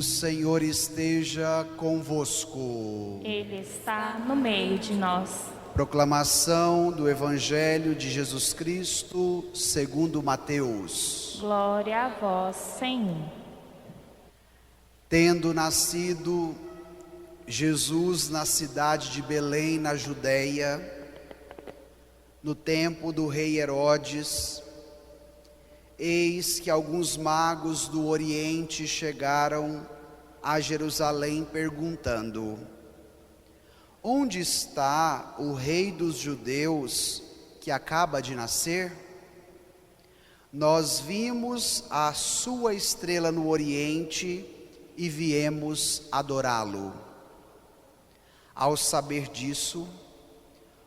O Senhor esteja convosco. Ele está no meio de nós. Proclamação do Evangelho de Jesus Cristo segundo Mateus. Glória a vós, Senhor. Tendo nascido Jesus na cidade de Belém, na Judéia, no tempo do rei Herodes, eis que alguns magos do Oriente chegaram a Jerusalém perguntando: onde está o rei dos judeus que acaba de nascer? Nós vimos a sua estrela no Oriente e viemos adorá-lo. Ao saber disso,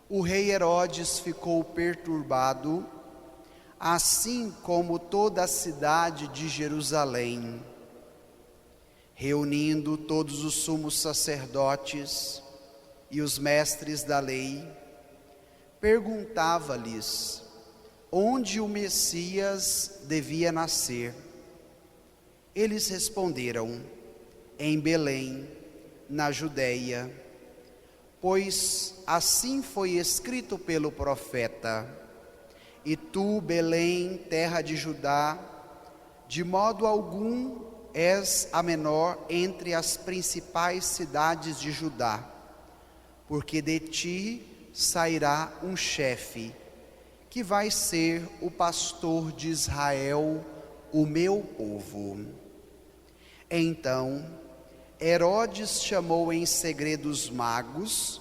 o rei Herodes ficou perturbado, assim como toda a cidade de Jerusalém. Reunindo todos os sumos sacerdotes e os mestres da lei, perguntava-lhes onde o Messias devia nascer. Eles responderam: em Belém, na Judéia, pois assim foi escrito pelo profeta: e tu, Belém, terra de Judá, de modo algum és a menor entre as principais cidades de Judá, porque de ti sairá um chefe, que vai ser o pastor de Israel, o meu povo. Então Herodes chamou em segredo os magos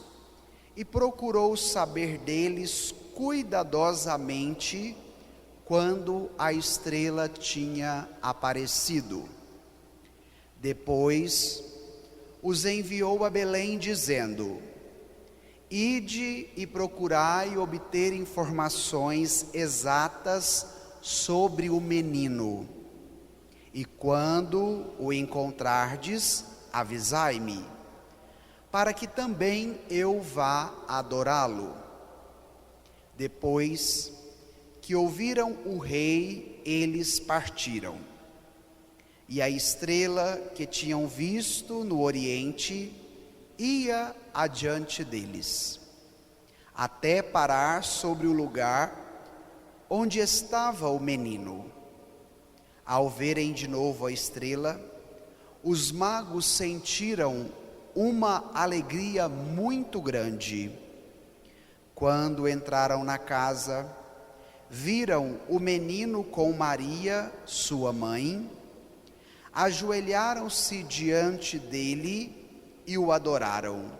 e procurou saber deles cuidadosamente quando a estrela tinha aparecido. Depois os enviou a Belém dizendo: ide e procurai obter informações exatas sobre o menino, e quando o encontrardes, avisai-me, para que também eu vá adorá-lo. Depois que ouviram o rei, eles partiram. E a estrela que tinham visto no Oriente ia adiante deles, até parar sobre o lugar onde estava o menino. Ao verem de novo a estrela, os magos sentiram uma alegria muito grande. Quando entraram na casa, viram o menino com Maria, sua mãe, ajoelharam-se diante dele e o adoraram.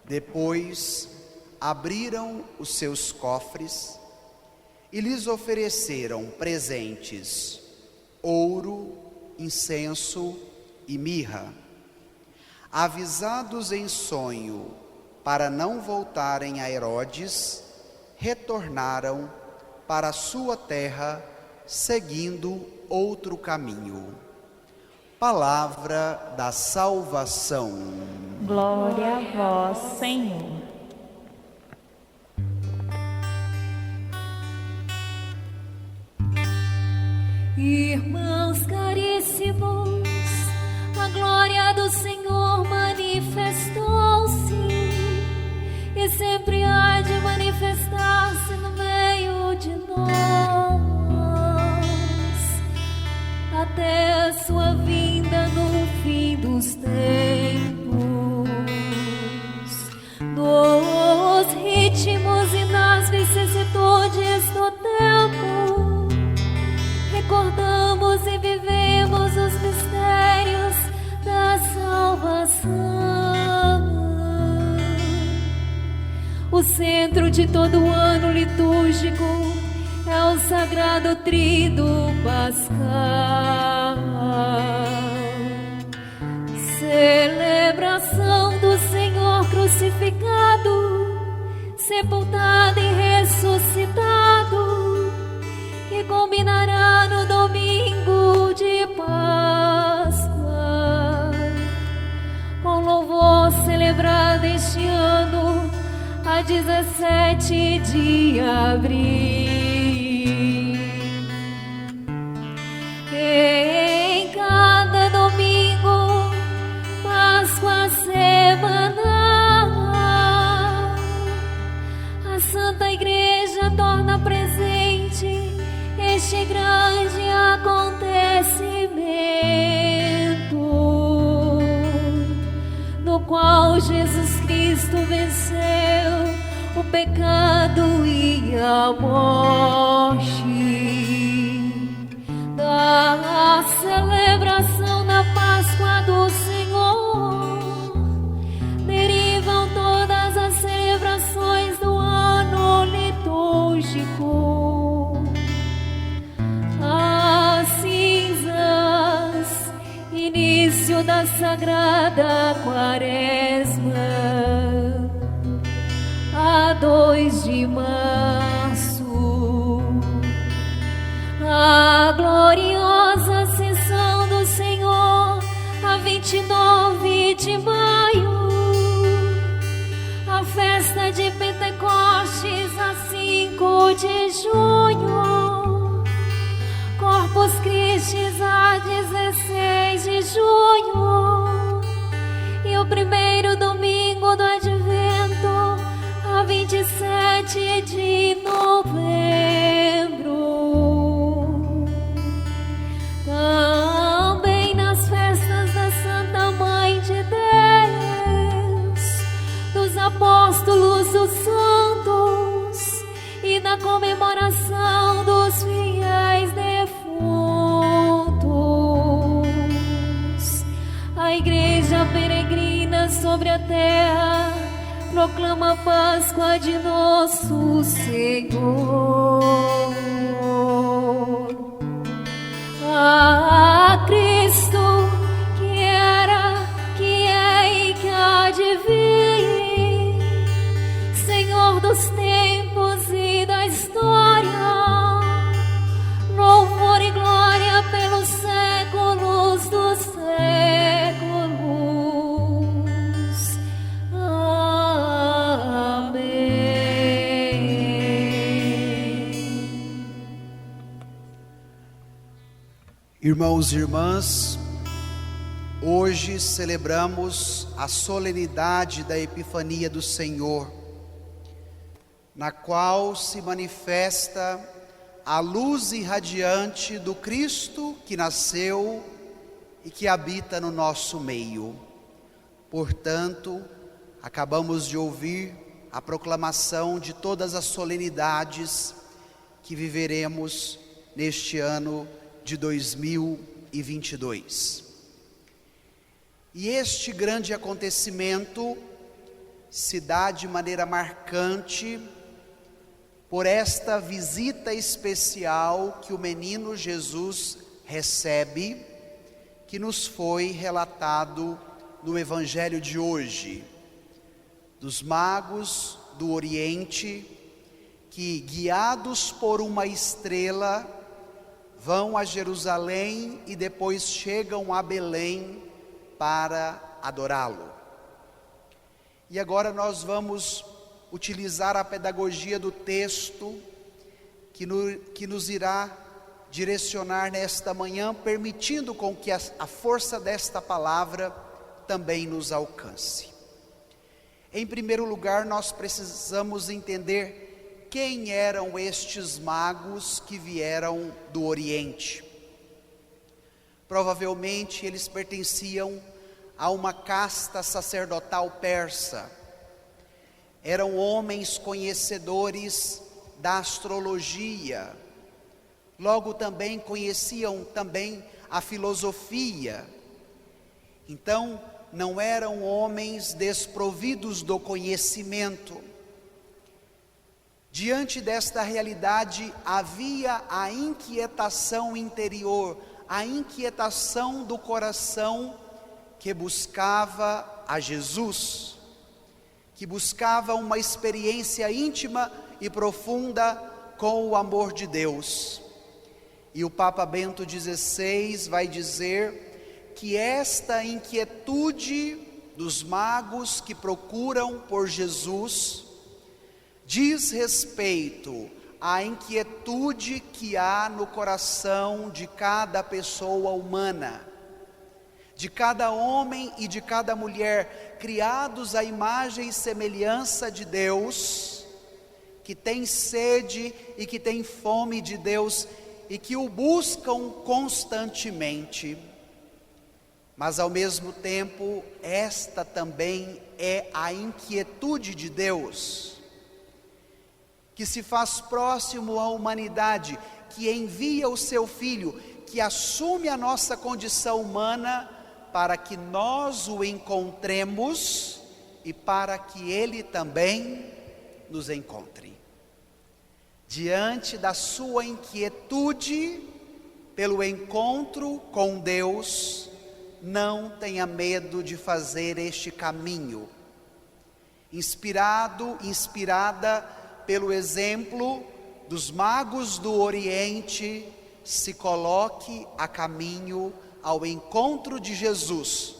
Depois abriram os seus cofres e lhes ofereceram presentes: ouro, incenso e mirra. Avisados em sonho para não voltarem a Herodes, retornaram para a sua terra, seguindo outro caminho. Palavra da salvação. Glória a vós, Senhor. Irmãos caríssimos, a glória do Senhor manifestou-se e sempre há de manifestar-se no meio de nós, até a sua vinda no fim dos tempos. Nos ritmos e nas vicissitudes do tempo, recordamos e vivemos os mistérios da salvação. O centro de todo o ano litúrgico é o sagrado tríduo pascal, celebração do Senhor crucificado, sepultado e ressuscitado, que culminará no domingo de Páscoa, com louvor celebrado este ano a 17 de abril. Em cada domingo qual Jesus Cristo venceu o pecado e a morte. Da celebração da Páscoa do Senhor derivam todas as celebrações do ano litúrgico. As cinzas, início da Sagrada Quaresma, a 2 de março, a gloriosa Ascensão do Senhor, a 29 de maio, a festa de Pentecostes, a 5 de junho, Corpus Christi, a 16 de junho, e o primeiro domingo do Advento, a 27 de novembro. Também nas festas da Santa Mãe de Deus, dos apóstolos, dos santos, e na comemoração dos fiéis defuntos, a Igreja peregrina sobre a terra proclama a Páscoa de nosso Senhor. A Cristo, que era, que é e que há de vir, Senhor dos tempos e da história, louvor e glória pelos séculos dos séculos. Irmãos e irmãs, hoje celebramos a solenidade da Epifania do Senhor, na qual se manifesta a luz irradiante do Cristo que nasceu e que habita no nosso meio. Portanto, acabamos de ouvir a proclamação de todas as solenidades que viveremos neste ano de 2022. E este grande acontecimento se dá de maneira marcante por esta visita especial que o menino Jesus recebe, que nos foi relatado no Evangelho de hoje, dos magos do Oriente, que, guiados por uma estrela, vão a Jerusalém e depois chegam a Belém para adorá-lo. E agora nós vamos utilizar a pedagogia do texto que nos irá direcionar nesta manhã, permitindo com que a força desta palavra também nos alcance. Em primeiro lugar, nós precisamos entender quem eram estes magos que vieram do Oriente. Provavelmente eles pertenciam a uma casta sacerdotal persa. Eram homens conhecedores da astrologia. Logo também conheciam também a filosofia. Então, não eram homens desprovidos do conhecimento. Diante desta realidade, havia a inquietação interior, a inquietação do coração que buscava a Jesus, que buscava uma experiência íntima e profunda com o amor de Deus. E o Papa Bento XVI vai dizer que esta inquietude dos magos que procuram por Jesus diz respeito à inquietude que há no coração de cada pessoa humana, de cada homem e de cada mulher, criados à imagem e semelhança de Deus, que tem sede e que tem fome de Deus e que o buscam constantemente. Mas ao mesmo tempo, esta também é a inquietude de Deus, que se faz próximo à humanidade, que envia o seu Filho, que assume a nossa condição humana para que nós o encontremos e para que Ele também nos encontre. Diante da sua inquietude pelo encontro com Deus, não tenha medo de fazer este caminho. Inspirada pelo exemplo dos magos do Oriente, se coloque a caminho ao encontro de Jesus,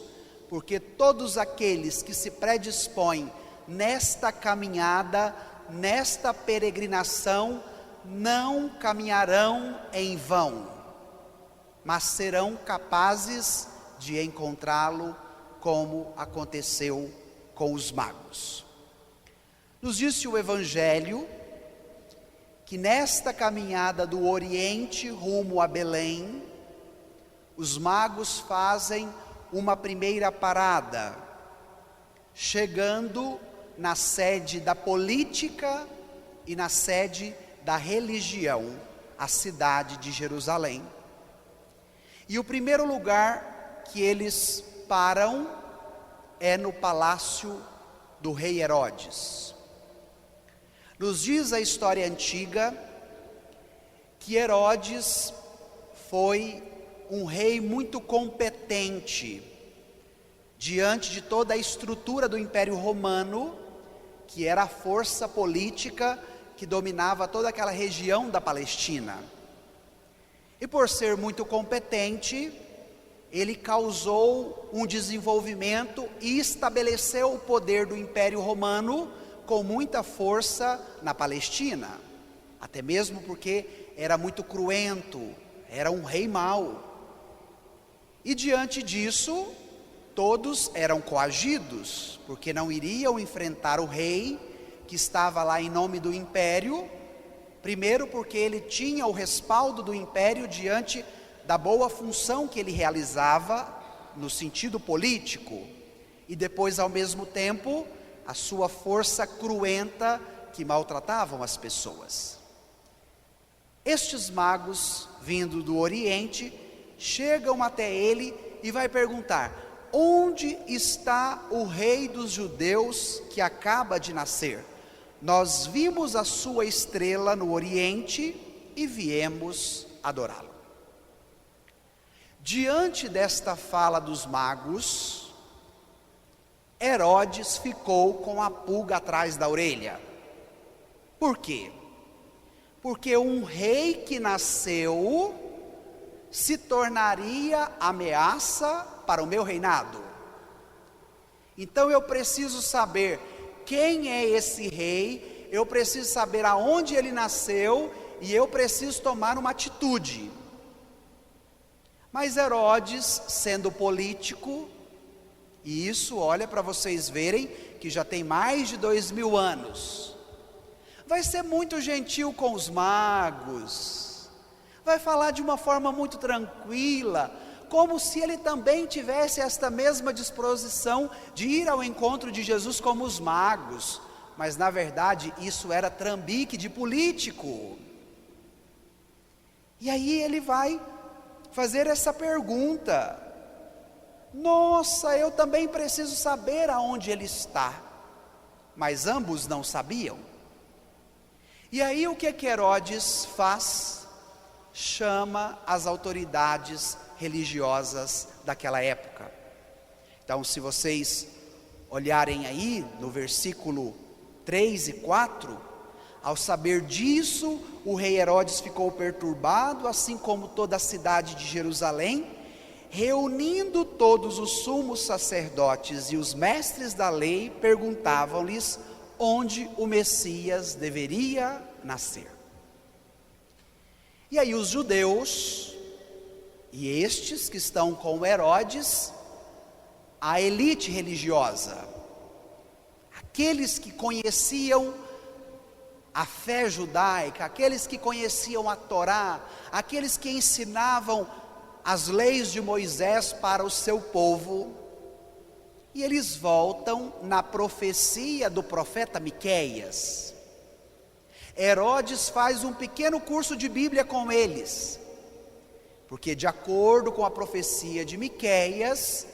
porque todos aqueles que se predispõem nesta caminhada, nesta peregrinação, não caminharão em vão, mas serão capazes de encontrá-lo, como aconteceu com os magos. Nos disse o Evangelho que nesta caminhada do Oriente rumo a Belém, os magos fazem uma primeira parada, chegando na sede da política e na sede da religião, a cidade de Jerusalém. E o primeiro lugar que eles param é no palácio do rei Herodes. Nos diz a história antiga que Herodes foi um rei muito competente diante de toda a estrutura do Império Romano, que era a força política que dominava toda aquela região da Palestina. E por ser muito competente, ele causou um desenvolvimento e estabeleceu o poder do Império Romano com muita força na Palestina, até mesmo porque era muito cruento, era um rei mau. E diante disso, todos eram coagidos, porque não iriam enfrentar o rei que estava lá em nome do império, primeiro porque ele tinha o respaldo do império diante da boa função que ele realizava no sentido político, e depois ao mesmo tempo a sua força cruenta que maltratavam as pessoas. Estes magos, vindo do Oriente, chegam até ele e vai perguntar: onde está o rei dos judeus que acaba de nascer? Nós vimos a sua estrela no Oriente e viemos adorá-lo. Diante desta fala dos magos, Herodes ficou com a pulga atrás da orelha. Por quê? Porque um rei que nasceu se tornaria ameaça para o meu reinado. Então eu preciso saber quem é esse rei, eu preciso saber aonde ele nasceu e eu preciso tomar uma atitude. Mas Herodes, sendo político, e isso, olha, para vocês verem que já tem mais de 2000 anos, vai ser muito gentil com os magos, vai falar de uma forma muito tranquila, como se ele também tivesse esta mesma disposição de ir ao encontro de Jesus como os magos, mas na verdade isso era trambique de político. E aí ele vai fazer essa pergunta: nossa, eu também preciso saber aonde ele está. Mas ambos não sabiam. E aí o que Herodes faz? Chama as autoridades religiosas daquela época. Então, se vocês olharem aí no versículo 3 e 4, ao saber disso, o rei Herodes ficou perturbado, assim como toda a cidade de Jerusalém. Reunindo todos os sumos sacerdotes e os mestres da lei, perguntavam-lhes onde o Messias deveria nascer. E aí os judeus, e estes que estão com Herodes, a elite religiosa, aqueles que conheciam a fé judaica, aqueles que conheciam a Torá, aqueles que ensinavam as leis de Moisés para o seu povo, e eles voltam na profecia do profeta Miqueias. Herodes faz um pequeno curso de Bíblia com eles, porque de acordo com a profecia de Miqueias,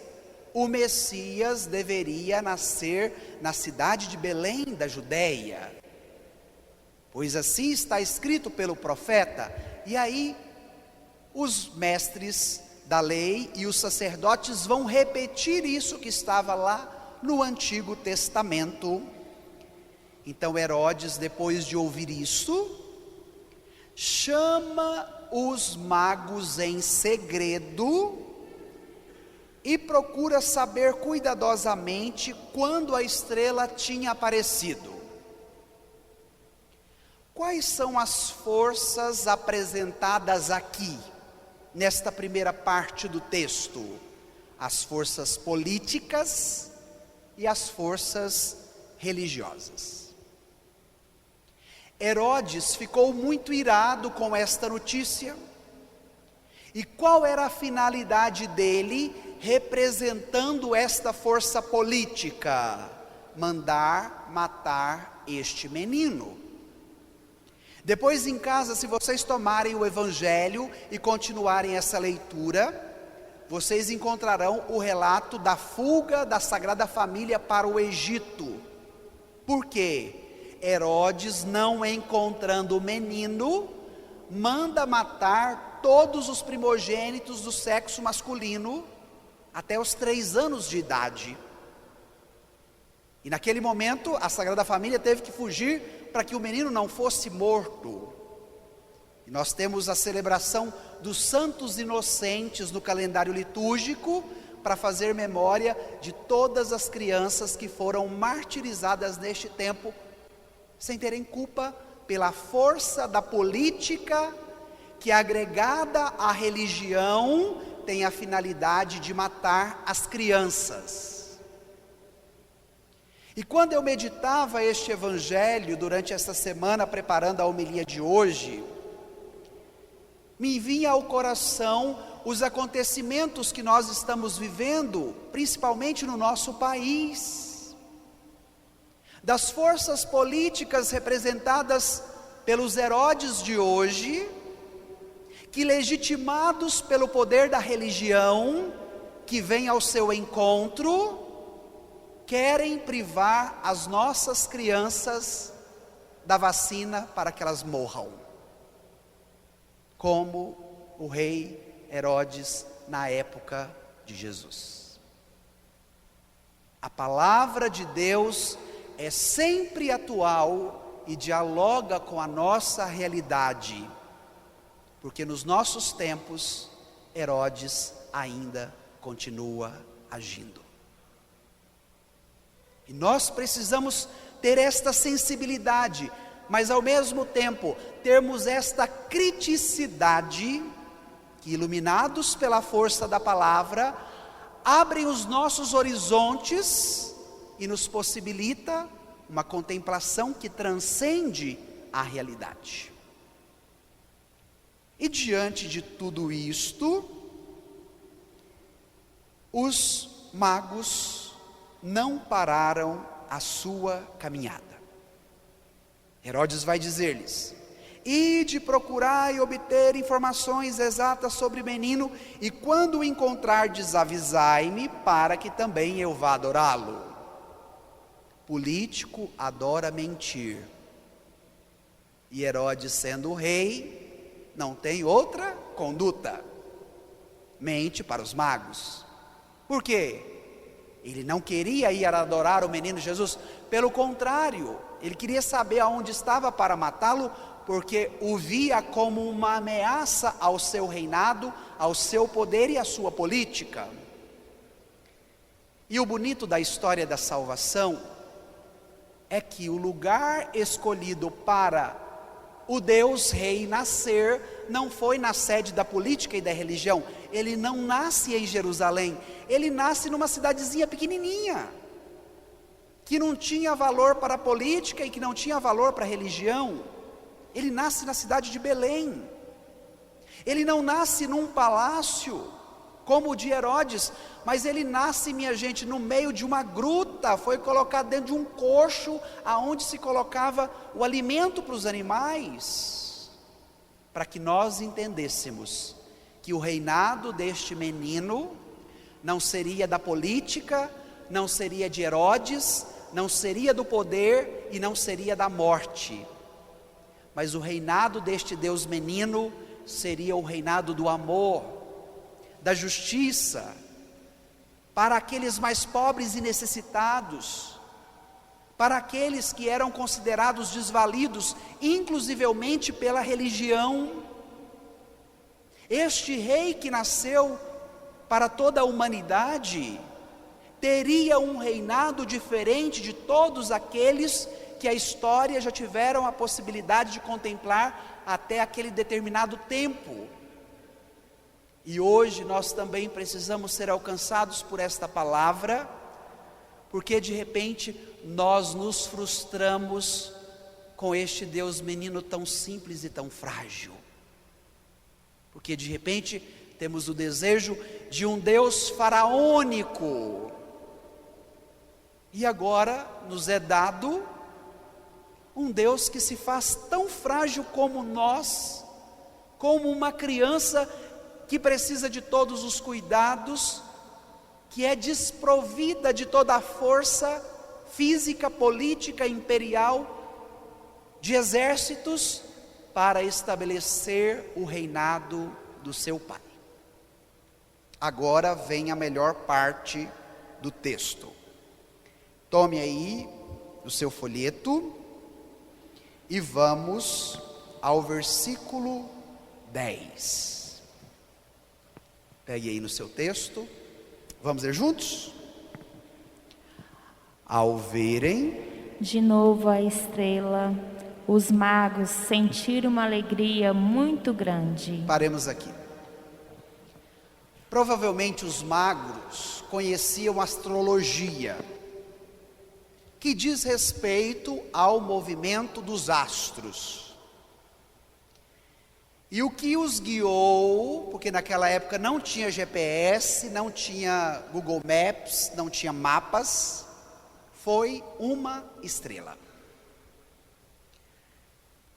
o Messias deveria nascer na cidade de Belém da Judéia, pois assim está escrito pelo profeta. E aí os mestres da lei e os sacerdotes vão repetir isso que estava lá no Antigo Testamento. Então Herodes, depois de ouvir isso, chama os magos em segredo e procura saber cuidadosamente quando a estrela tinha aparecido. Quais são as forças apresentadas aqui, nesta primeira parte do texto? As forças políticas e as forças religiosas. Herodes ficou muito irado com esta notícia. E qual era a finalidade dele representando esta força política? Mandar matar este menino. Depois em casa, se vocês tomarem o Evangelho e continuarem essa leitura, vocês encontrarão o relato da fuga da Sagrada Família para o Egito. Por quê? Herodes, não encontrando o menino, manda matar todos os primogênitos do sexo masculino até os 3 anos de idade. E naquele momento a Sagrada Família teve que fugir para que o menino não fosse morto. E nós temos a celebração dos santos inocentes no calendário litúrgico para fazer memória de todas as crianças que foram martirizadas neste tempo sem terem culpa, pela força da política que, agregada à religião, tem a finalidade de matar as crianças. E quando eu meditava este Evangelho durante esta semana, preparando a homilia de hoje, me vinha ao coração os acontecimentos que nós estamos vivendo, principalmente no nosso país, das forças políticas representadas pelos Herodes de hoje, que, legitimados pelo poder da religião que vem ao seu encontro, querem privar as nossas crianças da vacina para que elas morram, como o rei Herodes na época de Jesus. A palavra de Deus é sempre atual e dialoga com a nossa realidade, porque nos nossos tempos Herodes ainda continua agindo. E nós precisamos ter esta sensibilidade, mas ao mesmo tempo termos esta criticidade que, iluminados pela força da palavra, abrem os nossos horizontes e nos possibilita uma contemplação que transcende a realidade. E diante de tudo isto, os magos não pararam a sua caminhada. Herodes vai dizer-lhes: ide procurar e obter informações exatas sobre o menino, e quando o encontrardes, avisai-me, para que também eu vá adorá-lo. Político adora mentir, e Herodes, sendo o rei, não tem outra conduta, mente para os magos. Por quê? Ele não queria ir adorar o menino Jesus, pelo contrário, ele queria saber aonde estava para matá-lo, porque o via como uma ameaça ao seu reinado, ao seu poder e à sua política. E o bonito da história da salvação é que o lugar escolhido para o Deus Rei nascer não foi na sede da política e da religião. Ele não nasce em Jerusalém, ele nasce numa cidadezinha pequenininha, que não tinha valor para a política e que não tinha valor para a religião. Ele nasce na cidade de Belém. Ele não nasce num palácio, como o de Herodes, mas ele nasce, minha gente, no meio de uma gruta, foi colocado dentro de um coxo, aonde se colocava o alimento para os animais, para que nós entendêssemos que o reinado deste menino não seria da política, não seria de Herodes, não seria do poder e não seria da morte, mas o reinado deste Deus menino seria o reinado do amor, da justiça, para aqueles mais pobres e necessitados, para aqueles que eram considerados desvalidos, inclusivemente pela religião. Este rei que nasceu para toda a humanidade, teria um reinado diferente de todos aqueles que a história já tiveram a possibilidade de contemplar até aquele determinado tempo. E hoje nós também precisamos ser alcançados por esta palavra, porque de repente nós nos frustramos com este Deus menino tão simples e tão frágil. Porque de repente temos o desejo de um Deus faraônico, e agora nos é dado um Deus que se faz tão frágil como nós, como uma criança que precisa de todos os cuidados, que é desprovida de toda a força física, política, imperial, de exércitos, para estabelecer o reinado do seu Pai. Agora vem a melhor parte do texto. Tome aí o seu folheto e vamos ao versículo 10. Pegue aí no seu texto, vamos ler juntos? Ao verem de novo a estrela, os magos sentiram uma alegria muito grande. Paremos aqui. Provavelmente os magos conheciam astrologia, que diz respeito ao movimento dos astros. E o que os guiou, porque naquela época não tinha GPS, não tinha Google Maps, não tinha mapas, foi uma estrela.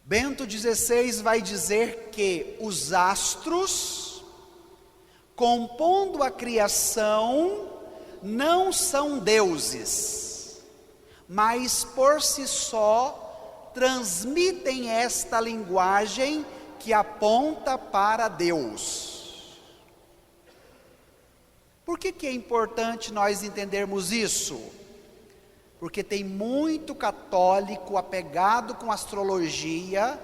Bento XVI vai dizer que os astros, compondo a criação, não são deuses, mas por si só transmitem esta linguagem que aponta para Deus. Por que é importante nós entendermos isso? Porque tem muito católico apegado com astrologia,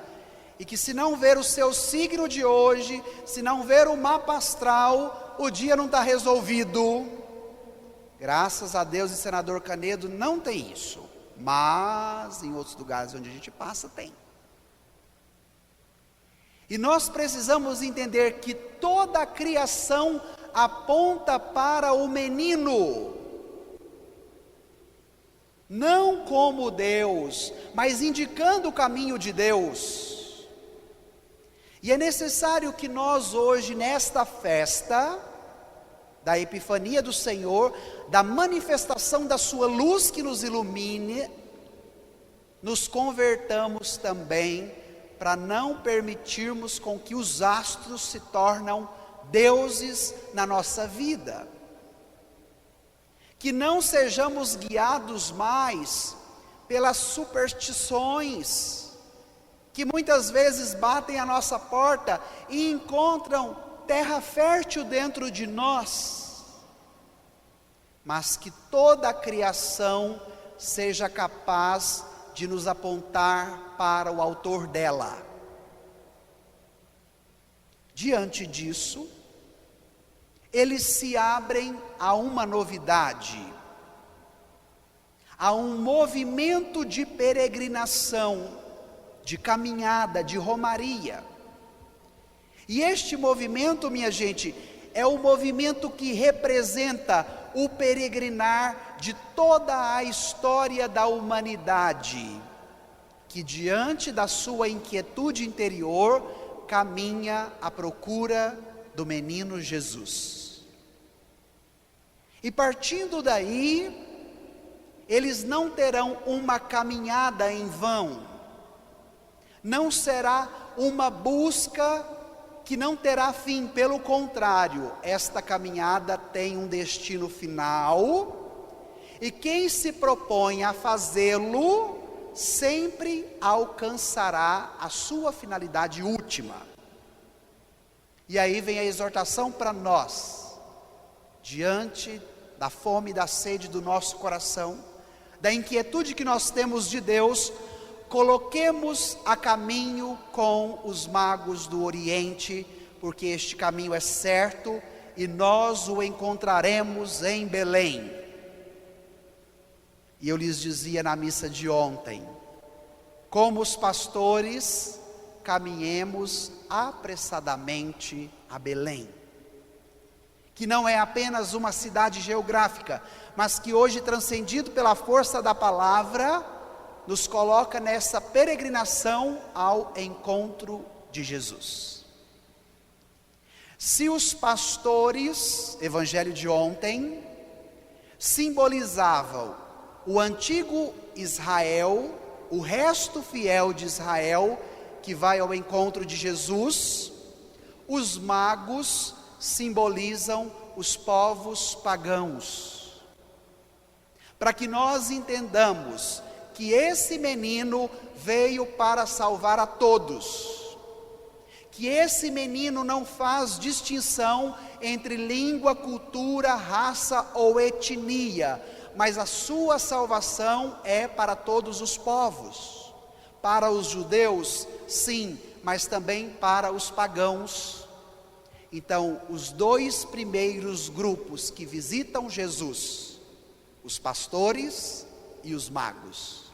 e que se não ver o seu signo de hoje, se não ver o mapa astral, o dia não está resolvido. Graças a Deus, e senador Canedo não tem isso, mas em outros lugares onde a gente passa tem. E nós precisamos entender que toda a criação aponta para o menino, não como Deus, mas indicando o caminho de Deus. E é necessário que nós hoje, nesta festa da Epifania do Senhor, da manifestação da sua luz que nos ilumine, nos convertamos também, para não permitirmos com que os astros se tornem deuses na nossa vida. Que não sejamos guiados mais pelas superstições, que muitas vezes batem a nossa porta e encontram terra fértil dentro de nós, mas que toda a criação seja capaz de nos apontar para o autor dela. Diante disso, eles se abrem a uma novidade, a um movimento de peregrinação, de caminhada, de romaria. E este movimento, minha gente, é o movimento que representa o peregrinar de toda a história da humanidade, que diante da sua inquietude interior caminha à procura do menino Jesus. E partindo daí, eles não terão uma caminhada em vão, não será uma busca que não terá fim, pelo contrário, esta caminhada tem um destino final, e quem se propõe a fazê-lo, sempre alcançará a sua finalidade última. E aí vem a exortação para nós, diante da fome e da sede do nosso coração, da inquietude que nós temos de Deus, coloquemos a caminho com os magos do Oriente, porque este caminho é certo e nós o encontraremos em Belém. E eu lhes dizia na missa de ontem, como os pastores, caminhemos apressadamente a Belém, que não é apenas uma cidade geográfica, mas que hoje, transcendido pela força da palavra, nos coloca nessa peregrinação ao encontro de Jesus. Se os pastores, evangelho de ontem, simbolizavam o antigo Israel, o resto fiel de Israel, que vai ao encontro de Jesus, os magos simbolizam os povos pagãos. Para que nós entendamos que esse menino veio para salvar a todos, que esse menino não faz distinção entre língua, cultura, raça ou etnia, mas a sua salvação é para todos os povos, para os judeus, sim, mas também para os pagãos. Então, os dois primeiros grupos que visitam Jesus, os pastores e os magos,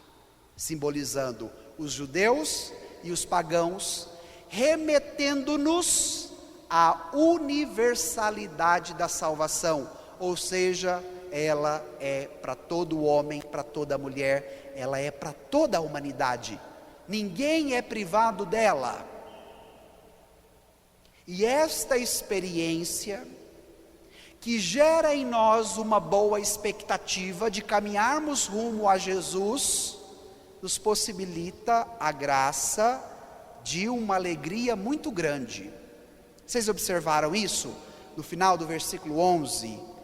simbolizando os judeus e os pagãos, remetendo-nos à universalidade da salvação, ou seja, ela é para todo homem, para toda mulher, ela é para toda a humanidade, ninguém é privado dela. E esta experiência, que gera em nós uma boa expectativa de caminharmos rumo a Jesus, nos possibilita a graça de uma alegria muito grande. Vocês observaram isso? No final do versículo 11,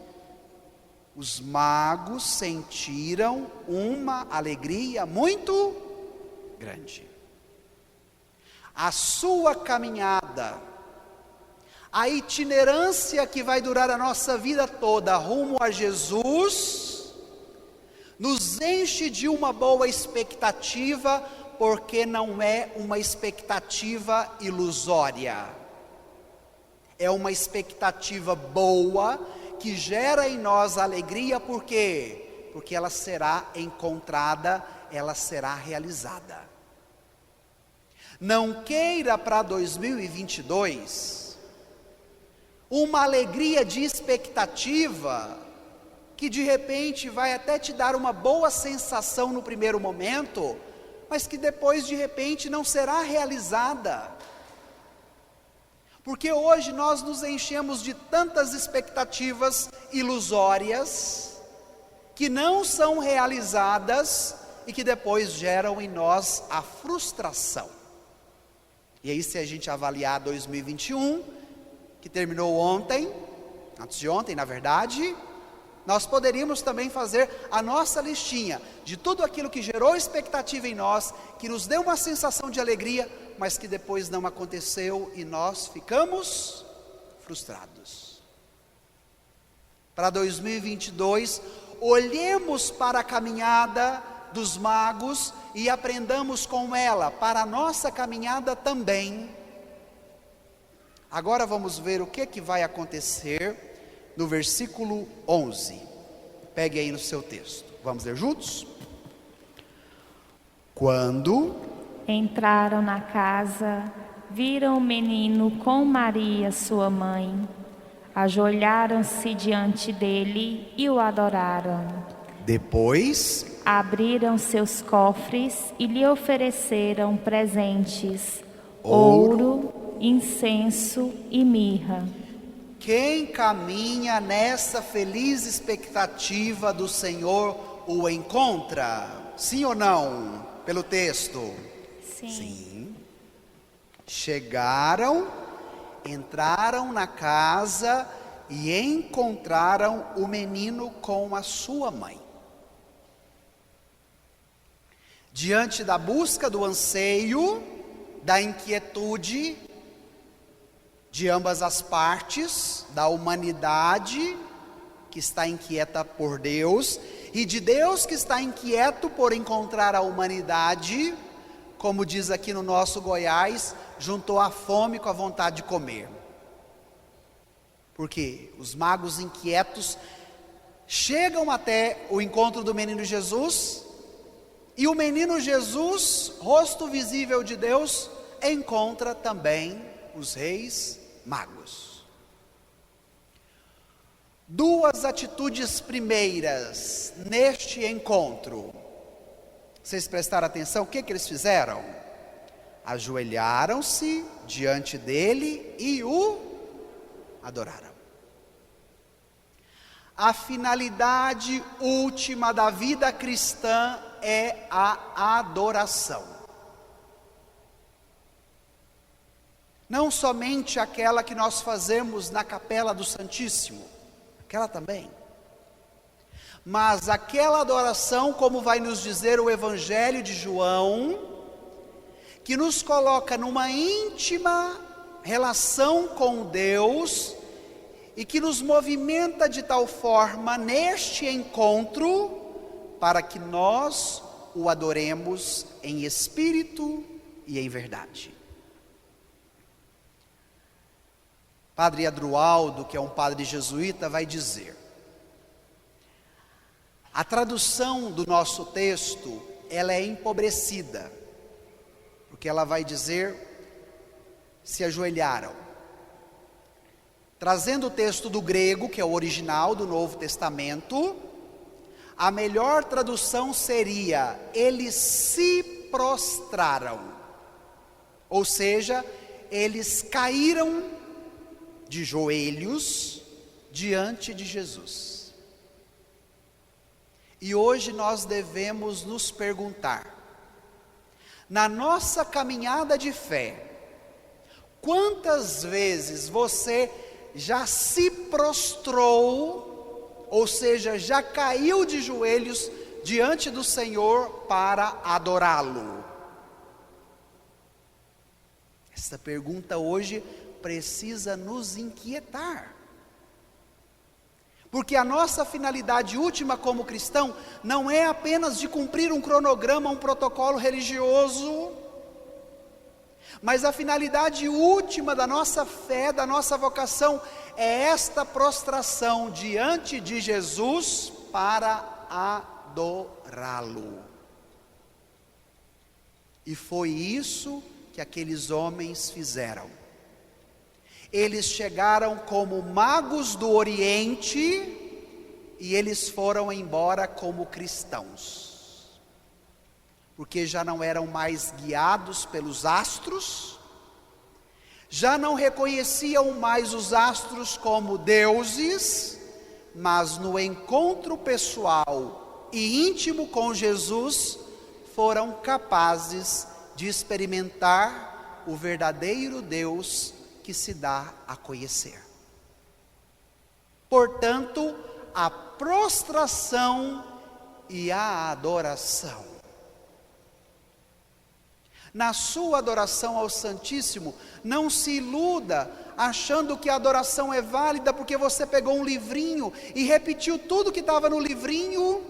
os magos sentiram uma alegria muito grande. A sua caminhada, a itinerância que vai durar a nossa vida toda rumo a Jesus, nos enche de uma boa expectativa, porque não é uma expectativa ilusória, é uma expectativa boa, que gera em nós alegria, por quê? Porque ela será encontrada, ela será realizada. Não queira para 2022 uma alegria de expectativa, que de repente vai até te dar uma boa sensação no primeiro momento, mas que depois de repente não será realizada. Porque hoje nós nos enchemos de tantas expectativas ilusórias, que não são realizadas e que depois geram em nós a frustração. E aí, se a gente avaliar 2021, que terminou ontem, antes de ontem na verdade, nós poderíamos também fazer a nossa listinha de tudo aquilo que gerou expectativa em nós, que nos deu uma sensação de alegria, mas que depois não aconteceu e nós ficamos frustrados. Para 2022, olhemos para a caminhada dos magos e aprendamos com ela, para a nossa caminhada também. Agora vamos ver o que vai acontecer no versículo 11. Pegue aí no seu texto, vamos ler juntos? Quando entraram na casa, viram o menino com Maria, sua mãe, ajoelharam-se diante dele e o adoraram. Depois abriram seus cofres e lhe ofereceram presentes, ouro, incenso e mirra. Quem caminha nessa feliz expectativa do Senhor o encontra? Sim ou não? Pelo texto. Sim. Chegaram, entraram na casa e encontraram o menino com a sua mãe. Diante da busca, do anseio, da inquietude de ambas as partes, da humanidade que está inquieta por Deus e de Deus que está inquieto por encontrar a humanidade, como diz aqui no nosso Goiás, juntou a fome com a vontade de comer. Porque os magos inquietos chegam até o encontro do menino Jesus, e o menino Jesus, rosto visível de Deus, encontra também os reis magos. Duas atitudes primeiras neste encontro. Vocês prestaram atenção? O que eles fizeram? Ajoelharam-se diante dele e o adoraram. A finalidade última da vida cristã é a adoração. Não somente aquela que nós fazemos na capela do Santíssimo, aquela também, mas aquela adoração, como vai nos dizer o Evangelho de João, que nos coloca numa íntima relação com Deus e que nos movimenta de tal forma neste encontro para que nós o adoremos em espírito e em verdade. Padre Adroaldo, que é um padre jesuíta, vai dizer: a tradução do nosso texto, ela é empobrecida, porque ela vai dizer, se ajoelharam. Trazendo o texto do grego, que é o original do Novo Testamento, a melhor tradução seria, eles se prostraram, ou seja, eles caíram de joelhos diante de Jesus. E hoje nós devemos nos perguntar, na nossa caminhada de fé, quantas vezes você já se prostrou, ou seja, já caiu de joelhos diante do Senhor para adorá-lo? Essa pergunta hoje precisa nos inquietar, porque a nossa finalidade última como cristão não é apenas de cumprir um cronograma, um protocolo religioso, mas a finalidade última da nossa fé, da nossa vocação, é esta prostração diante de Jesus para adorá-lo. E foi isso que aqueles homens fizeram. Eles chegaram como magos do Oriente e eles foram embora como cristãos, porque já não eram mais guiados pelos astros, já não reconheciam mais os astros como deuses, mas no encontro pessoal e íntimo com Jesus, foram capazes de experimentar o verdadeiro Deus que se dá a conhecer. Portanto, a prostração e a adoração. Na sua adoração ao Santíssimo, não se iluda achando que a adoração é válida porque você pegou um livrinho e repetiu tudo que estava no livrinho.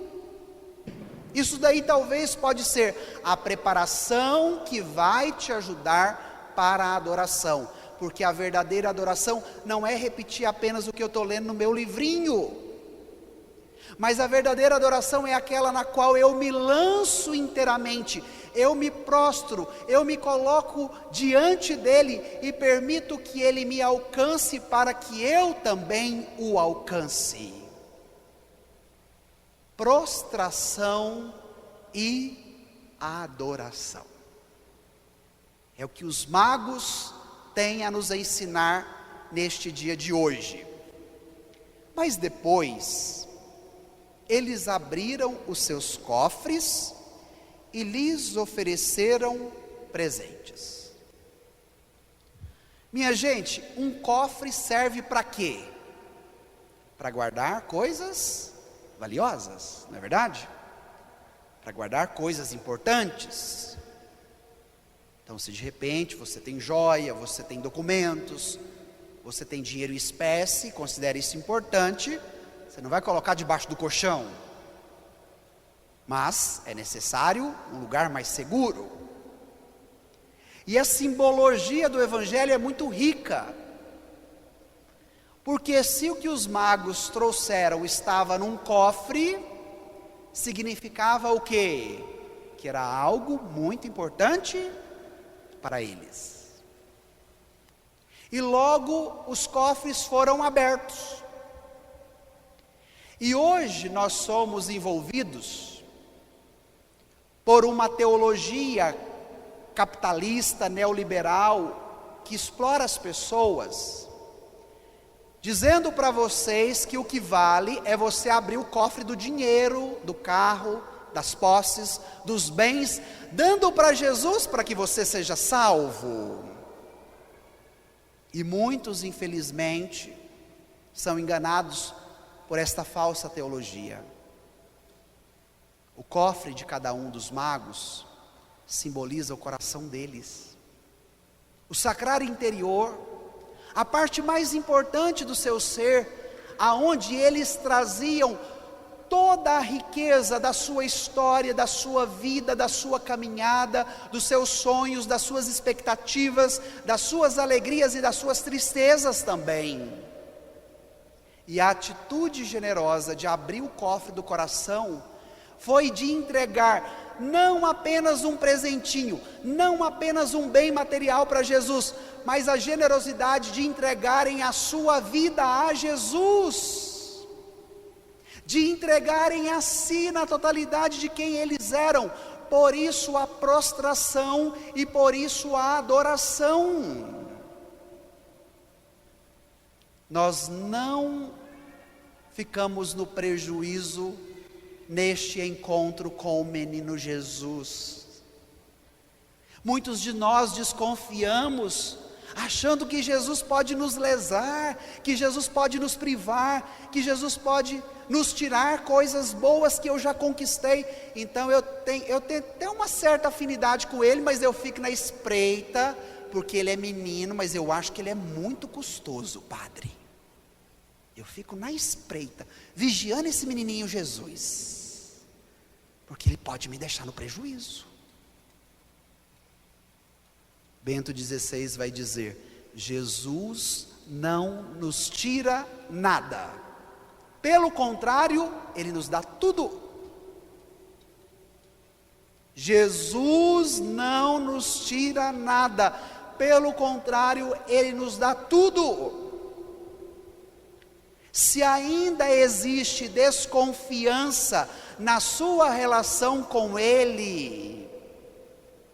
Isso daí talvez pode ser a preparação que vai te ajudar para a adoração, porque a verdadeira adoração não é repetir apenas o que eu estou lendo no meu livrinho, mas a verdadeira adoração é aquela na qual eu me lanço inteiramente, eu me prostro, eu me coloco diante dele e permito que ele me alcance para que eu também o alcance. Prostração e adoração. É o que os magos tem a nos ensinar neste dia de hoje. Mas depois, eles abriram os seus cofres e lhes ofereceram presentes. Minha gente, um cofre serve para quê? Para guardar coisas valiosas, não é verdade? Para guardar coisas importantes. Então, se de repente você tem joia, você tem documentos, você tem dinheiro em espécie, considere isso importante, você não vai colocar debaixo do colchão. Mas é necessário um lugar mais seguro. E a simbologia do Evangelho é muito rica. Porque se o que os magos trouxeram estava num cofre, significava o quê? Que era algo muito importante para eles. E logo os cofres foram abertos. E hoje nós somos envolvidos por uma teologia capitalista, neoliberal, que explora as pessoas, dizendo para vocês que o que vale é você abrir o cofre do dinheiro, do carro, das posses, dos bens, dando para Jesus para que você seja salvo. E muitos, infelizmente, são enganados por esta falsa teologia. O cofre de cada um dos magos simboliza o coração deles. O sacrário interior, a parte mais importante do seu ser, aonde eles traziam toda a riqueza da sua história, da sua vida, da sua caminhada, dos seus sonhos, das suas expectativas, das suas alegrias e das suas tristezas também. E a atitude generosa de abrir o cofre do coração foi de entregar não apenas um presentinho, não apenas um bem material para Jesus, mas a generosidade de entregarem a sua vida a Jesus, de entregarem a si na totalidade de quem eles eram. Por isso a prostração e por isso a adoração. Nós não ficamos no prejuízo neste encontro com o menino Jesus. Muitos de nós desconfiamos, achando que Jesus pode nos lesar, que Jesus pode nos privar, que Jesus pode nos tirar coisas boas que eu já conquistei. Então eu tenho até uma certa afinidade com ele, mas eu fico na espreita, porque ele é menino, mas eu acho que ele é muito custoso, padre. Eu fico na espreita, vigiando esse menininho Jesus, porque ele pode me deixar no prejuízo. Bento XVI vai dizer: Jesus não nos tira nada, pelo contrário, Ele nos dá tudo. Jesus não nos tira nada, pelo contrário, Ele nos dá tudo. Se ainda existe desconfiança na sua relação com Ele,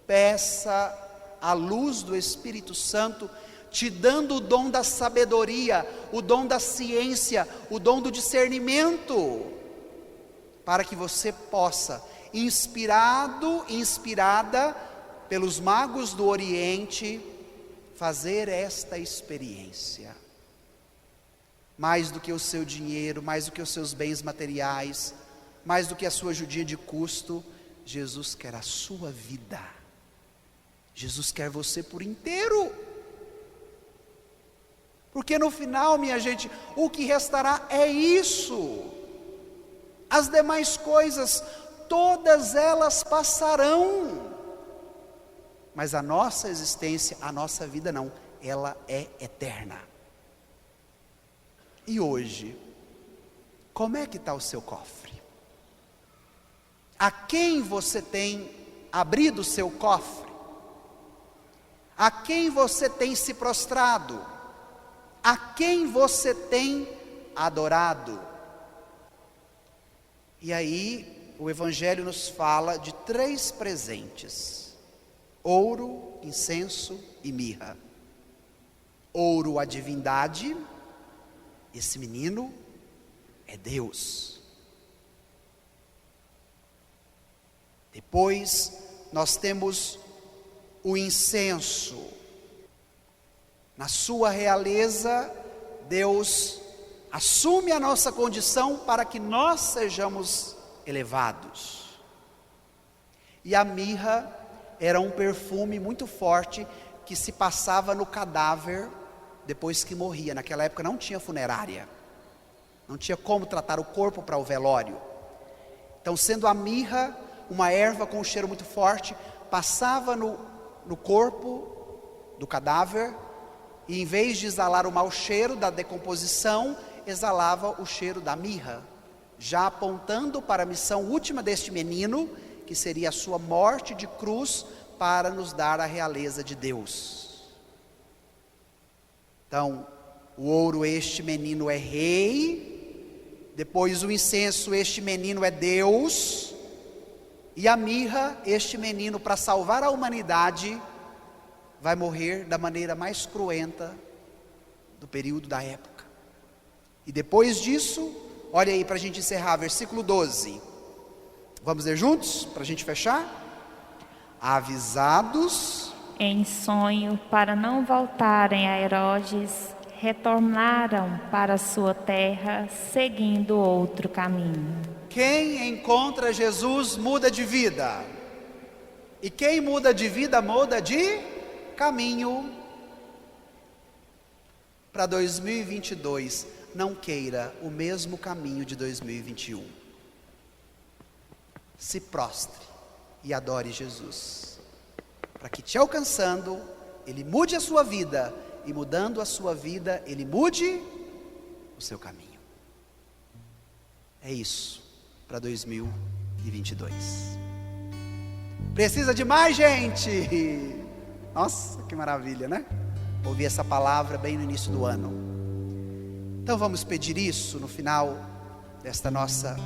peça a luz do Espírito Santo, te dando o dom da sabedoria, o dom da ciência, o dom do discernimento, para que você possa, inspirada pelos magos do Oriente, fazer esta experiência. Mais do que o seu dinheiro, mais do que os seus bens materiais, mais do que a sua judia de custo, Jesus quer a sua vida. Jesus quer você por inteiro. Porque no final, minha gente, o que restará é isso. As demais coisas, todas elas passarão. Mas a nossa existência, a nossa vida não, ela é eterna. E hoje, como é que está o seu cofre? A quem você tem abrido o seu cofre? A quem você tem se prostrado? A quem você tem adorado? E aí, o Evangelho nos fala de 3 presentes: ouro, incenso e mirra. Ouro, a divindade. Esse menino é Deus. Depois nós temos o incenso. Na sua realeza, Deus assume a nossa condição para que nós sejamos elevados. E a mirra era um perfume muito forte que se passava no cadáver depois que morria. Naquela época não tinha funerária, não tinha como tratar o corpo para o velório. Então, sendo a mirra uma erva com um cheiro muito forte, passava no corpo do cadáver, e em vez de exalar o mau cheiro da decomposição, exalava o cheiro da mirra, já apontando para a missão última deste menino, que seria a sua morte de cruz para nos dar a realeza de Deus. Então, o ouro, este menino é rei. Depois o incenso, este menino é Deus. E a mirra, este menino, para salvar a humanidade, vai morrer da maneira mais cruenta do período da época. E depois disso, olha aí para a gente encerrar, versículo 12. Vamos ler juntos, para a gente fechar? Avisados em sonho para não voltarem a Herodes, retornaram para sua terra, seguindo outro caminho. Quem encontra Jesus muda de vida. E quem muda de vida, muda de caminho. Para 2022, não queira o mesmo caminho de 2021. Se prostre e adore Jesus, para que te alcançando, Ele mude a sua vida, e mudando a sua vida, Ele mude o seu caminho. É isso para 2022. Precisa de mais gente? Nossa, que maravilha, né? Ouvir essa palavra bem no início do ano. Então vamos pedir isso no final desta nossa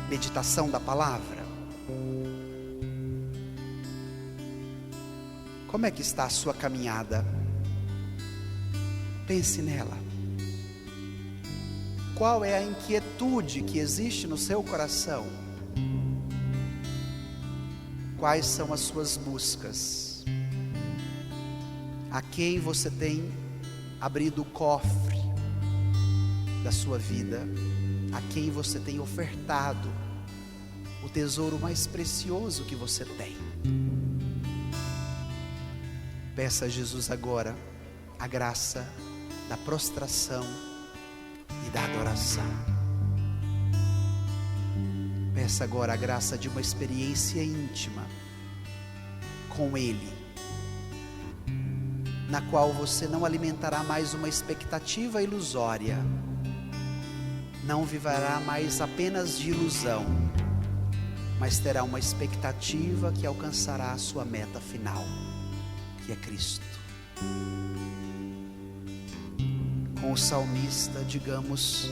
meditação da palavra. Como é que está a sua caminhada? Pense nela. Qual é a inquietude que existe no seu coração? Quais são as suas buscas? A quem você tem abrido o cofre da sua vida? A quem você tem ofertado o tesouro mais precioso que você tem? Peça a Jesus agora a graça da prostração e da adoração. Peça agora a graça de uma experiência íntima com Ele, na qual você não alimentará mais uma expectativa ilusória, não viverá mais apenas de ilusão, mas terá uma expectativa que alcançará a sua meta final, que é Cristo. Com o salmista, digamos: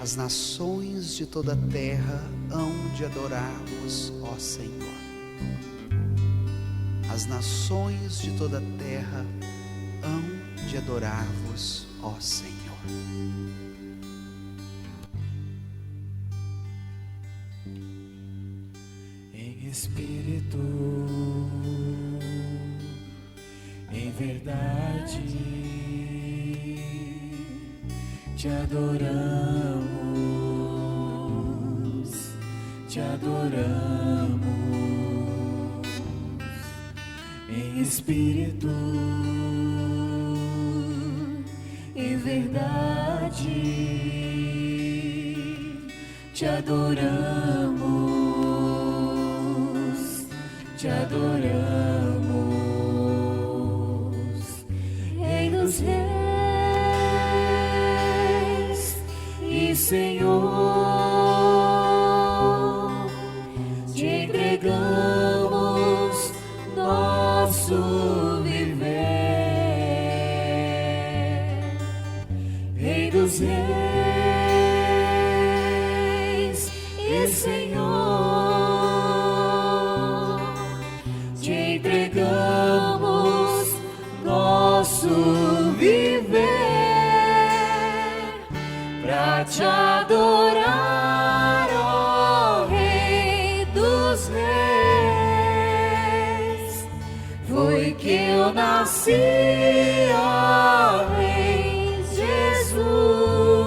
as nações de toda a terra hão de adorar-vos, ó Senhor. As nações de toda a terra hão de adorar-vos, ó Senhor. Em espírito, em verdade, te adoramos, te adoramos. Em espírito, em verdade, te adoramos, te adoramos. Rei dos reis e Senhor, te entregamos nosso viver. Rei dos reis e Senhor, te entregamos nosso viver. te adorar, ó Rei dos Reis. Foi que eu nasci, ó Rei Jesus.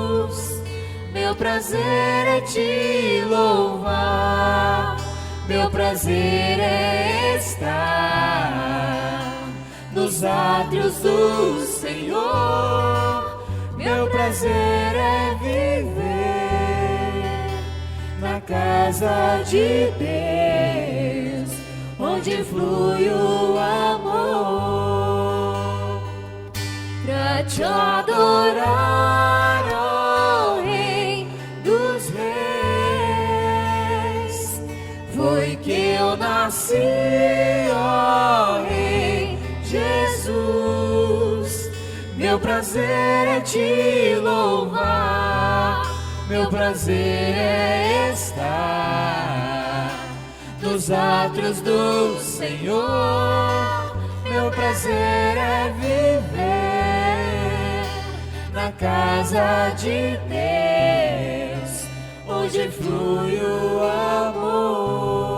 Meu prazer é te louvar, meu prazer é estar nos átrios do Senhor. Meu prazer é viver na casa de Deus, onde flui o amor. Pra te adorar, ó Rei dos Reis. Foi que eu nasci, ó Rei Jesus. Meu prazer é te louvar, meu prazer é estar nos átrios do Senhor. Meu prazer é viver na casa de Deus, onde flui o amor.